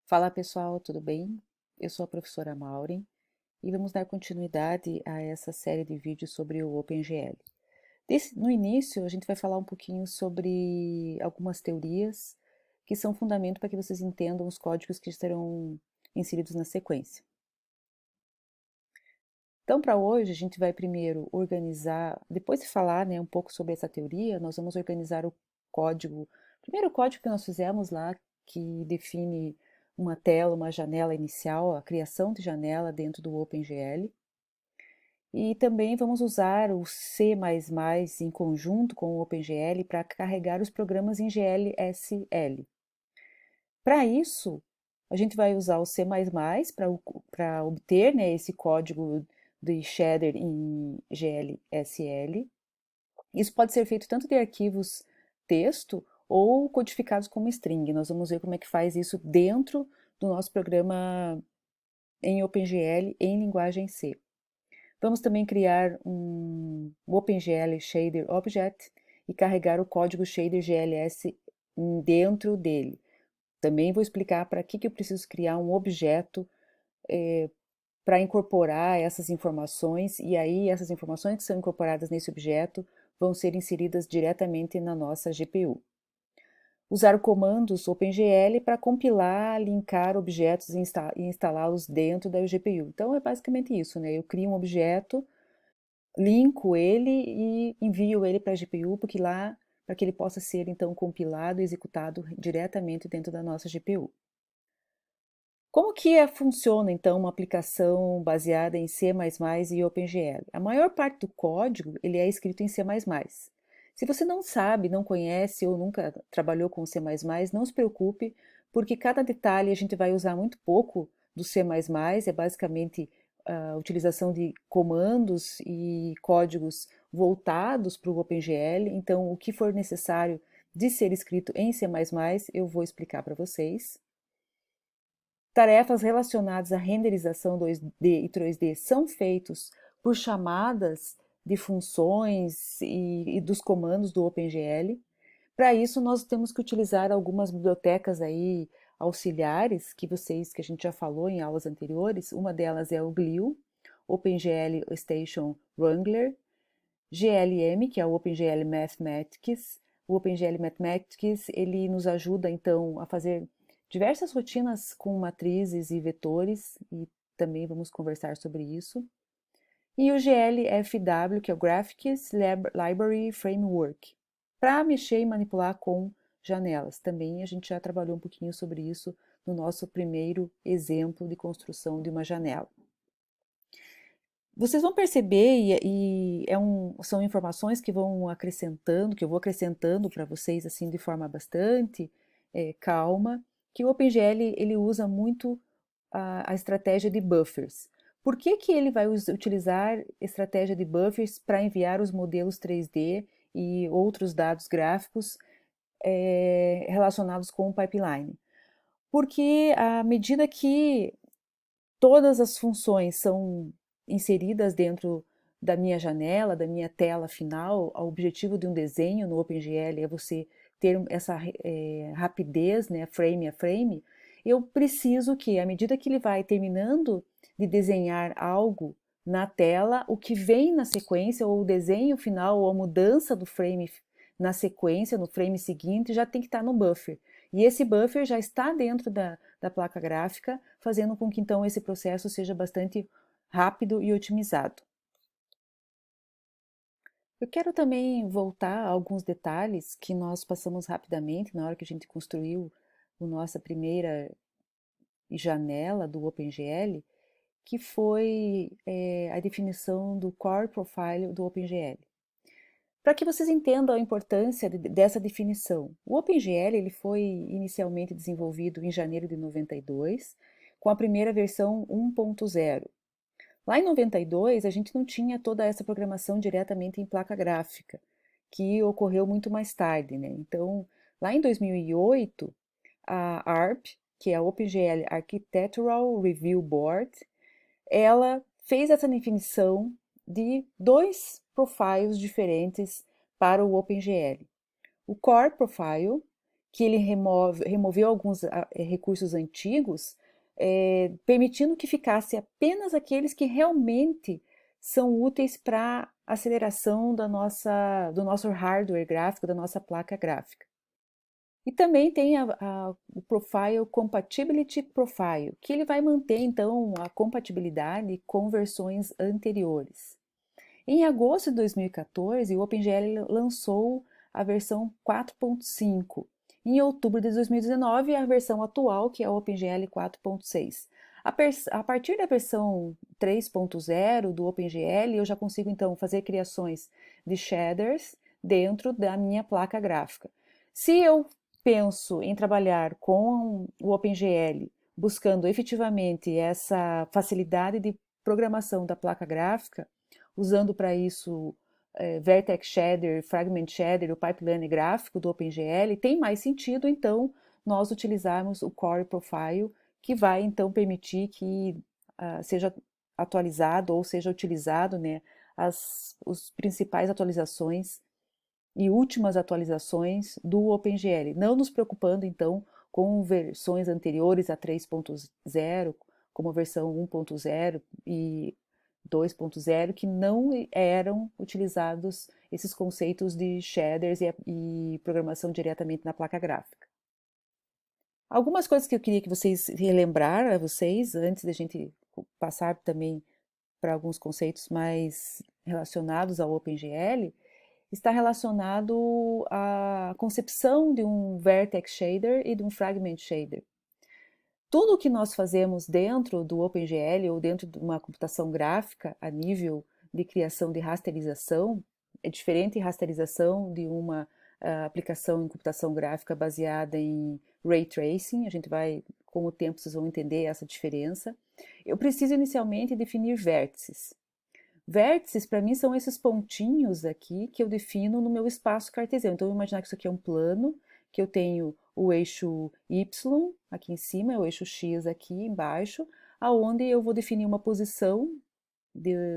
Fala pessoal, tudo bem? Eu sou a professora Maureen e vamos dar continuidade a essa série de vídeos sobre o OpenGL. No início, a gente vai falar um pouquinho sobre algumas teorias que são fundamento para que vocês entendam os códigos que estarão inseridos na sequência. Então, para hoje, a gente vai primeiro organizar, depois de falar, um pouco sobre essa teoria, nós vamos organizar o código, o primeiro código que nós fizemos lá, que define uma tela, uma janela inicial, a criação de janela dentro do OpenGL. E também vamos usar o C++ em conjunto com o OpenGL para carregar os programas em GLSL. Para isso, a gente vai usar o C++ para obter, esse código de shader em GLSL. Isso pode ser feito tanto de arquivos texto ou codificados como string. Nós vamos ver como é que faz isso dentro do nosso programa em OpenGL em linguagem C. Vamos também criar um OpenGL Shader Object e carregar o código shader GLS dentro dele. Também vou explicar para que eu preciso criar um objeto para incorporar essas informações, e aí essas informações que são incorporadas nesse objeto vão ser inseridas diretamente na nossa GPU. Usar comandos OpenGL para compilar, linkar objetos e instalá-los dentro da GPU. Então é basicamente isso, Eu crio um objeto, linko ele e envio ele para a GPU, porque lá, para que ele possa ser então compilado e executado diretamente dentro da nossa GPU. Como que funciona então uma aplicação baseada em C++ e OpenGL? A maior parte do código ele é escrito em C++. Se você não sabe, não conhece ou nunca trabalhou com C++, não se preocupe, porque cada detalhe a gente vai usar muito pouco do C++, é basicamente a utilização de comandos e códigos voltados para o OpenGL, então o que for necessário de ser escrito em C++, eu vou explicar para vocês. Tarefas relacionadas à renderização 2D e 3D são feitos por chamadas de funções e dos comandos do OpenGL. Para isso, nós temos que utilizar algumas bibliotecas aí auxiliares que a gente já falou em aulas anteriores. Uma delas é o GLIO, OpenGL Station Wrangler, GLM, que é o OpenGL Mathematics. O OpenGL Mathematics, ele nos ajuda então a fazer diversas rotinas com matrizes e vetores, e também vamos conversar sobre isso. E o GLFW, que é o Graphics Library Framework, para mexer e manipular com janelas. Também a gente já trabalhou um pouquinho sobre isso no nosso primeiro exemplo de construção de uma janela. Vocês vão perceber, são informações que vão acrescentando, que eu vou acrescentando para vocês assim de forma bastante calma, que o OpenGL ele usa muito a estratégia de buffers. Por que que ele vai utilizar estratégia de buffers para enviar os modelos 3D e outros dados gráficos relacionados com o pipeline? Porque à medida que todas as funções são inseridas dentro da minha janela, da minha tela final. O objetivo de um desenho no OpenGL é você ter essa rapidez, frame a frame. Eu preciso que, à medida que ele vai terminando de desenhar algo na tela, o que vem na sequência, ou o desenho final, ou a mudança do frame na sequência, no frame seguinte, já tem que estar no buffer. E esse buffer já está dentro da placa gráfica, fazendo com que então esse processo seja bastante rápido e otimizado. Eu quero também voltar a alguns detalhes que nós passamos rapidamente na hora que a gente construiu a nossa primeira janela do OpenGL, que foi a definição do Core Profile do OpenGL. Para que vocês entendam a importância dessa definição, o OpenGL ele foi inicialmente desenvolvido em janeiro de 92, com a primeira versão 1.0. Lá em 92, a gente não tinha toda essa programação diretamente em placa gráfica, que ocorreu muito mais tarde, Então, lá em 2008, a ARP, que é a OpenGL Architectural Review Board, ela fez essa definição de dois profiles diferentes para o OpenGL. O Core Profile, que ele removeu alguns recursos antigos, permitindo que ficasse apenas aqueles que realmente são úteis para aceleração do nosso hardware gráfico, da nossa placa gráfica. E também tem o Profile Compatibility Profile, que ele vai manter então a compatibilidade com versões anteriores. Em agosto de 2014, o OpenGL lançou a versão 4.5. Em outubro de 2019, a versão atual, que é o OpenGL 4.6. A partir da versão 3.0 do OpenGL, eu já consigo então fazer criações de shaders dentro da minha placa gráfica. Se eu penso em trabalhar com o OpenGL, buscando efetivamente essa facilidade de programação da placa gráfica, usando para isso Vertex Shader, Fragment Shader, o pipeline gráfico do OpenGL, tem mais sentido, então, nós utilizarmos o Core Profile, que vai, então, permitir que seja atualizado ou seja utilizado, né, as principais atualizações e últimas atualizações do OpenGL, não nos preocupando, então, com versões anteriores a 3.0, como a versão 1.0 e 2.0, que não eram utilizados esses conceitos de shaders e programação diretamente na placa gráfica. Algumas coisas que eu queria que vocês relembrar a vocês, antes da gente passar também para alguns conceitos mais relacionados ao OpenGL, está relacionado à concepção de um Vertex Shader e de um Fragment Shader. Tudo o que nós fazemos dentro do OpenGL ou dentro de uma computação gráfica a nível de criação de rasterização é diferente rasterização de uma aplicação em computação gráfica baseada em Ray Tracing. A gente vai, com o tempo, vocês vão entender essa diferença. Eu preciso inicialmente definir vértices. Vértices, para mim, são esses pontinhos aqui que eu defino no meu espaço cartesiano. Então, eu vou imaginar que isso aqui é um plano, que eu tenho o eixo Y aqui em cima, é o eixo X aqui embaixo, aonde eu vou definir uma posição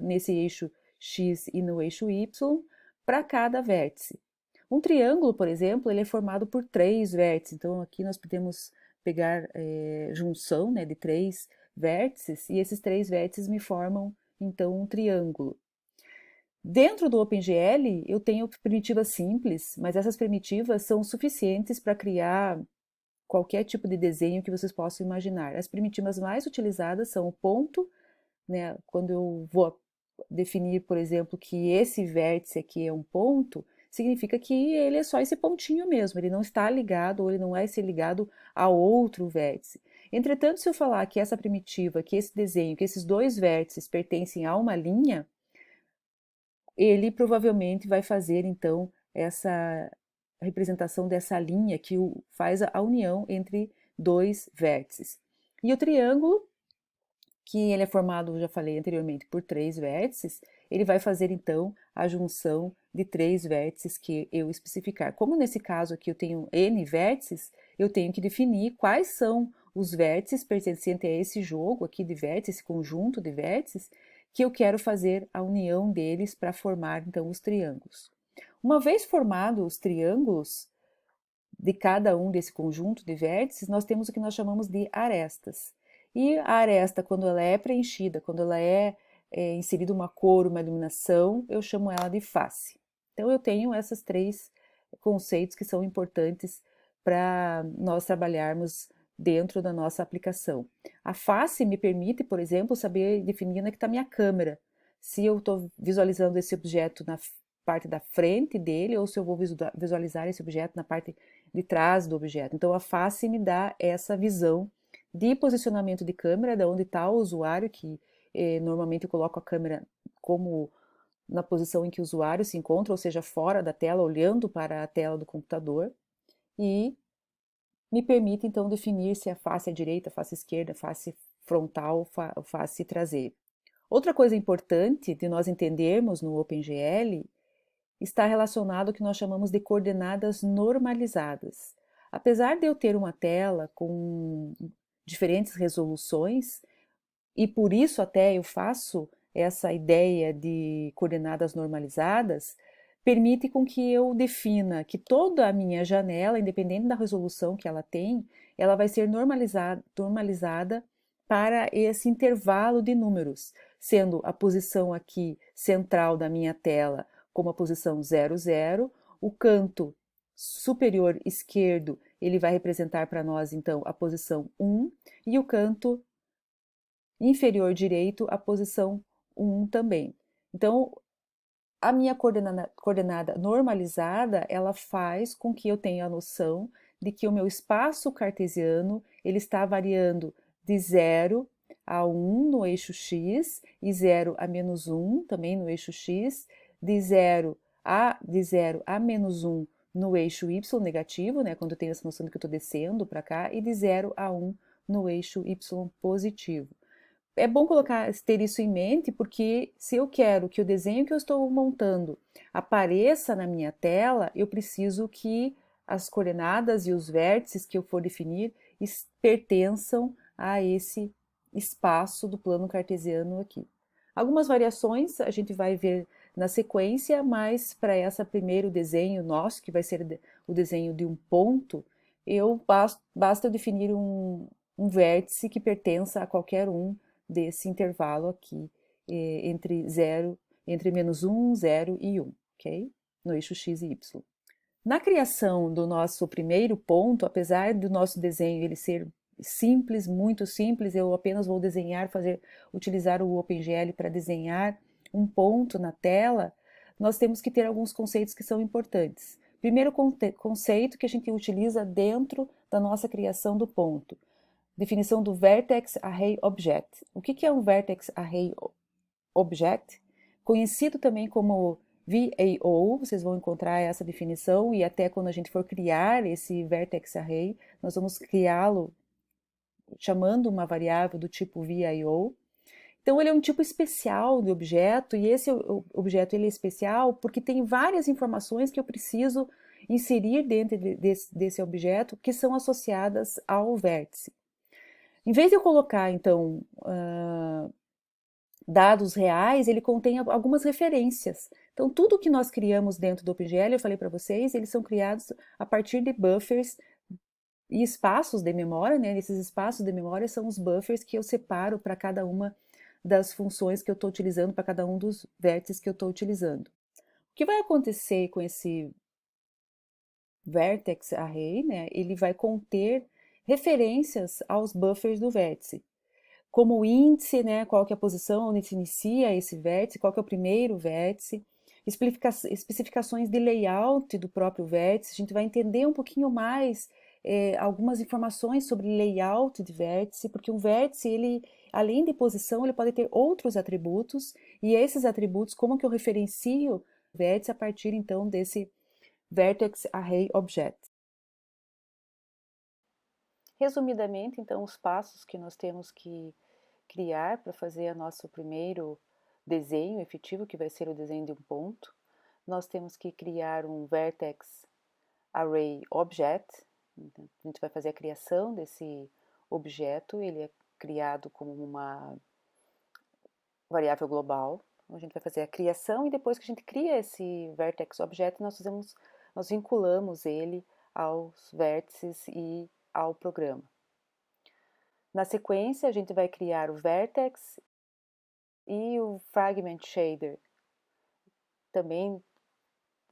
nesse eixo X e no eixo Y para cada vértice. Um triângulo, por exemplo, ele é formado por 3 vértices. Então, aqui nós podemos pegar junção, né, de 3 vértices, e esses 3 vértices me formam então um triângulo. Dentro do OpenGL eu tenho primitivas simples, mas essas primitivas são suficientes para criar qualquer tipo de desenho que vocês possam imaginar. As primitivas mais utilizadas são o ponto, né? Quando eu vou definir, por exemplo, que esse vértice aqui é um ponto, significa que ele é só esse pontinho mesmo, ele não está ligado ou ele não vai ser ligado a outro vértice. Entretanto, se eu falar que essa primitiva, que esse desenho, que esses 2 vértices pertencem a uma linha, ele provavelmente vai fazer então essa representação dessa linha que faz a união entre 2 vértices. E o triângulo, que ele é formado, já falei anteriormente, por 3 vértices, ele vai fazer então a junção de 3 vértices que eu especificar. Como nesse caso aqui eu tenho N vértices, eu tenho que definir quais são os vértices pertencentes a esse jogo aqui de vértices, esse conjunto de vértices, que eu quero fazer a união deles para formar então os triângulos. Uma vez formados os triângulos de cada um desse conjunto de vértices, nós temos o que nós chamamos de arestas. E a aresta, quando ela é preenchida, quando ela inserida uma cor, uma iluminação, eu chamo ela de face. Então eu tenho esses 3 conceitos que são importantes para nós trabalharmos dentro da nossa aplicação. A face me permite, por exemplo, saber definir onde é que está a minha câmera. Se eu estou visualizando esse objeto na parte da frente dele ou se eu vou visualizar esse objeto na parte de trás do objeto. Então a face me dá essa visão de posicionamento de câmera, de onde está o usuário, que normalmente eu coloco a câmera como na posição em que o usuário se encontra, ou seja, fora da tela, olhando para a tela do computador, e me permite então definir se a face é direita, face esquerda, face frontal, face traseira. Outra coisa importante de nós entendermos no OpenGL está relacionado ao que nós chamamos de coordenadas normalizadas. Apesar de eu ter uma tela com diferentes resoluções, e por isso até eu faço essa ideia de coordenadas normalizadas, permite com que eu defina que toda a minha janela, independente da resolução que ela tem, ela vai ser normalizada para esse intervalo de números, sendo a posição aqui central da minha tela como a posição 00, o canto superior esquerdo, ele vai representar para nós então a posição 1 e o canto inferior direito a posição 1 também. Então, a minha coordenada normalizada, ela faz com que eu tenha a noção de que o meu espaço cartesiano, ele está variando de 0 a 1 no eixo x, e 0 a menos 1 também no eixo x, de 0 a menos 1 no eixo y negativo, né, quando eu tenho essa noção de que eu estou descendo para cá, e de 0 a 1 no eixo y positivo. É bom ter isso em mente, porque se eu quero que o desenho que eu estou montando apareça na minha tela, eu preciso que as coordenadas e os vértices que eu for definir pertençam a esse espaço do plano cartesiano aqui. Algumas variações a gente vai ver na sequência, mas para esse primeiro desenho nosso, que vai ser o desenho de um ponto, basta eu definir um vértice que pertença a qualquer um desse intervalo aqui entre menos 1, 0 e 1, ok? No eixo x e y. Na criação do nosso primeiro ponto, apesar do nosso desenho ele ser simples, muito simples, eu apenas vou utilizar o OpenGL para desenhar um ponto na tela, nós temos que ter alguns conceitos que são importantes. Primeiro conceito que a gente utiliza dentro da nossa criação do ponto. Definição do Vertex Array Object. O que é um Vertex Array Object? Conhecido também como VAO, vocês vão encontrar essa definição, e até quando a gente for criar esse Vertex Array, nós vamos criá-lo chamando uma variável do tipo VAO. Então ele é um tipo especial de objeto, e esse objeto ele é especial porque tem várias informações que eu preciso inserir dentro desse objeto que são associadas ao vértice. Em vez de eu colocar, então, dados reais, ele contém algumas referências. Então, tudo que nós criamos dentro do OpenGL, eu falei para vocês, eles são criados a partir de buffers e espaços de memória, né? Esses espaços de memória são os buffers que eu separo para cada uma das funções que eu estou utilizando, para cada um dos vértices que eu estou utilizando. O que vai acontecer com esse Vertex Array, né? Ele vai conter referências aos buffers do vértice, como o índice, né, qual que é a posição onde se inicia esse vértice, qual que é o primeiro vértice, especificações de layout do próprio vértice, a gente vai entender um pouquinho mais algumas informações sobre layout de vértice, porque um vértice, ele, além de posição, ele pode ter outros atributos, e esses atributos, como que eu referencio o vértice a partir, então, desse Vertex Array Object. Resumidamente, então, os passos que nós temos que criar para fazer nosso primeiro desenho efetivo, que vai ser o desenho de um ponto. Nós temos que criar um Vertex Array Object. Então, a gente vai fazer a criação desse objeto, ele é criado como uma variável global. A gente vai fazer a criação, e depois que a gente cria esse Vertex Object, nós vinculamos ele aos vértices e ao programa. Na sequência, a gente vai criar o Vertex e o Fragment Shader. Também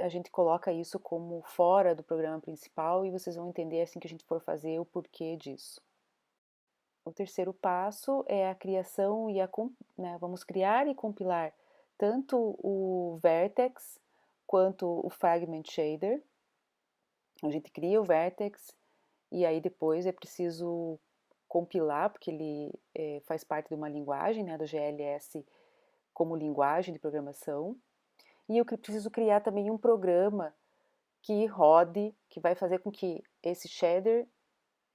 a gente coloca isso como fora do programa principal, e vocês vão entender assim que a gente for fazer o porquê disso. O terceiro passo é a criação vamos criar e compilar tanto o Vertex quanto o Fragment Shader. A gente cria o Vertex e aí depois é preciso compilar, porque ele faz parte de uma linguagem, né, do GLS como linguagem de programação. E eu preciso criar também um programa que rode, que vai fazer com que esse shader,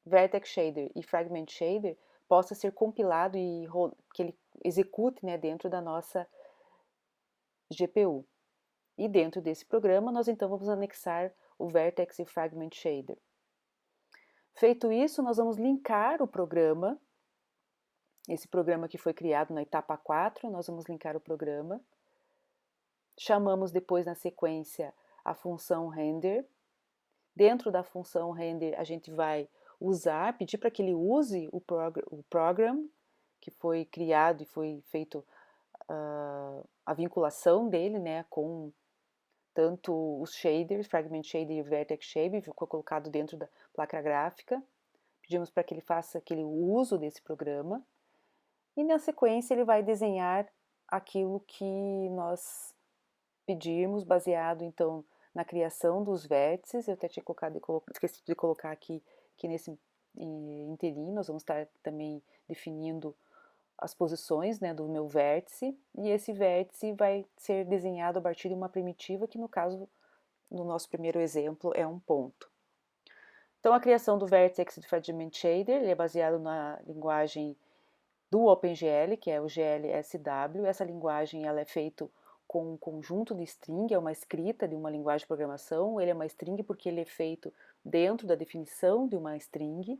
Vertex Shader e Fragment Shader, possa ser compilado e que ele execute, né, dentro da nossa GPU. E dentro desse programa, nós então vamos anexar o Vertex e Fragment Shader. Feito isso, nós vamos linkar o programa, esse programa que foi criado na etapa 4, nós vamos linkar o programa Chamamos depois na sequência a função render. Dentro da função render a gente vai pedir para que ele use o program que foi criado e foi feito a vinculação dele, né, com tanto os shaders, Fragment Shader e Vertex Shader, ficou colocado dentro da placa gráfica. Pedimos para que ele faça aquele uso desse programa. E na sequência ele vai desenhar aquilo que nós pedirmos, baseado então na criação dos vértices. Eu até tinha esqueci de colocar aqui que nesse inteirinho nós vamos estar também definindo as posições, né, do meu vértice, e esse vértice vai ser desenhado a partir de uma primitiva que no caso, no nosso primeiro exemplo, é um ponto. Então a criação do Vertex de Fragment Shader, ele é baseado na linguagem do OpenGL, que é o GLSW. Essa linguagem ela é feita com um conjunto de string, é uma escrita de uma linguagem de programação. Ele é uma string porque ele é feito dentro da definição de uma string,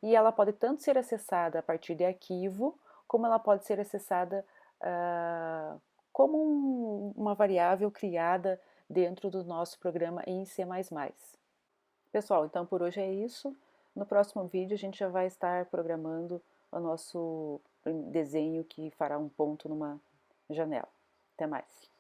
e ela pode tanto ser acessada a partir de arquivo, como ela pode ser acessada como uma variável criada dentro do nosso programa em C++. Pessoal, então por hoje é isso. No próximo vídeo a gente já vai estar programando o nosso desenho que fará um ponto numa janela. Até mais!